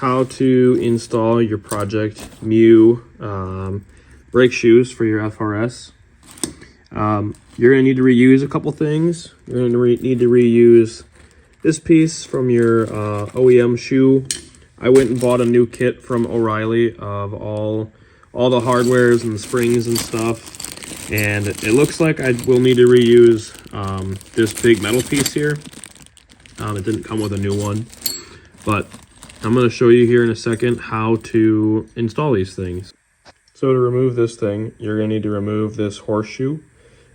how to install your Project Mu brake shoes for your FRS. You're going to need to reuse a couple things. You're going to need to reuse this piece from your OEM shoe. I went and bought a new kit from O'Reilly of all the hardwares and the springs and stuff. And it looks like I will need to reuse this big metal piece here. It didn't come with a new one, but I'm going to show you here in a second how to install these things. So to remove this thing, you're going to need to remove this horseshoe.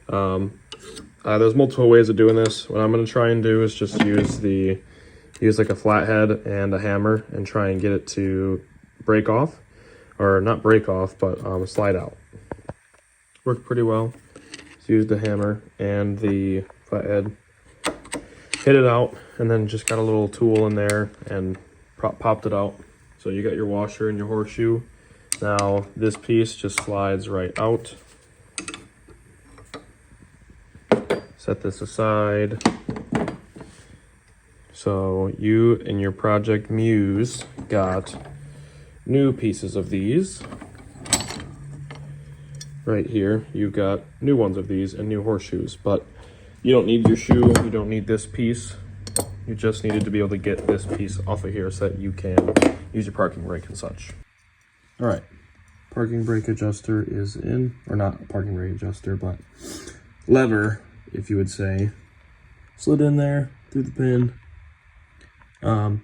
There's multiple ways of doing this. What I'm going to try and do is just use like a flathead and a hammer and try and get it to break off, or not break off, but slide out. Worked pretty well. Just use the hammer and the flathead, hit it out, and then just got a little tool in there and popped it out. So you got your washer and your horseshoe. Now this piece just slides right out. Set this aside. So you and your Project Muse got new pieces of these. Right here, you've got new ones of these and new horseshoes, but you don't need your shoe, you don't need this piece. You just needed to be able to get this piece off of here so that you can use your parking brake and such. All right, parking brake adjuster is in, or not a parking brake adjuster, but lever, if you would say. Slid in there through the pin.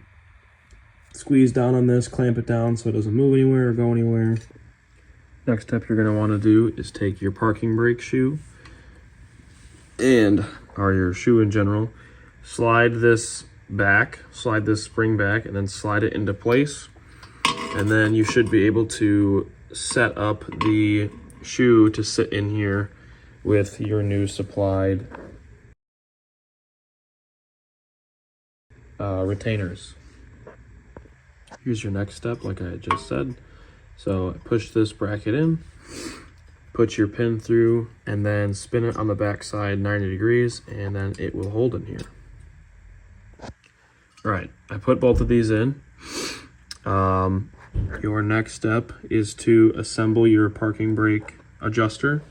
Squeeze down on this, clamp it down so it doesn't move anywhere or go anywhere. Next step you're going to want to do is take your parking brake shoe or your shoe in general, slide this spring back, and then slide it into place. And then you should be able to set up the shoe to sit in here with your new supplied retainers. Here's your next step, like I had just said. So push this bracket in, put your pin through, and then spin it on the back side 90 degrees, and then it will hold in here. All right, I put both of these in. Your next step is to assemble your parking brake adjuster.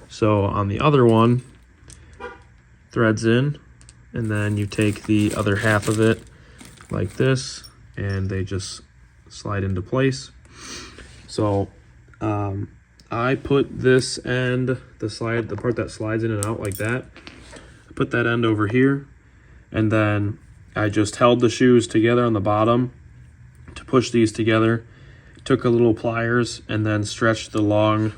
So on the other one, threads in, and then you take the other half of it like this, and they just slide into place. So I put this end, the part that slides in and out like that, I put that end over here, and then I just held the shoes together on the bottom to push these together, took a little pliers, and then stretched the long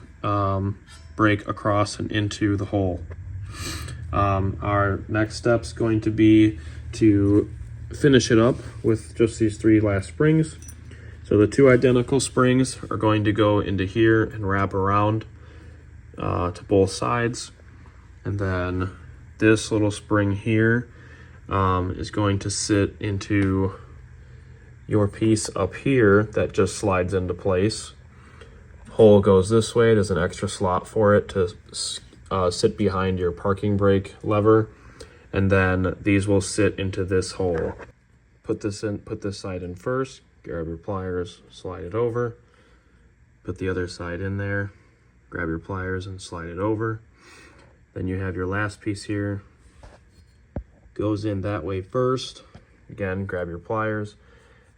brake across and into the hole. Our next step's going to be to finish it up with just these three last springs. So the two identical springs are going to go into here and wrap around to both sides. And then this little spring here is going to sit into your piece up here that just slides into place. Hole goes this way. There's an extra slot for it to sit behind your parking brake lever. And then these will sit into this hole. Put this side in first. Grab your pliers, slide it over, put the other side in there, grab your pliers and slide it over. Then you have your last piece here, goes in that way first. Again, grab your pliers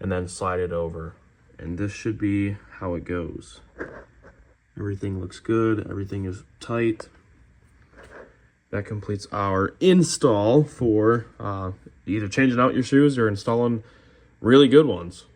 and then slide it over. And this should be how it goes. Everything looks good, everything is tight. That completes our install for either changing out your shoes or installing really good ones.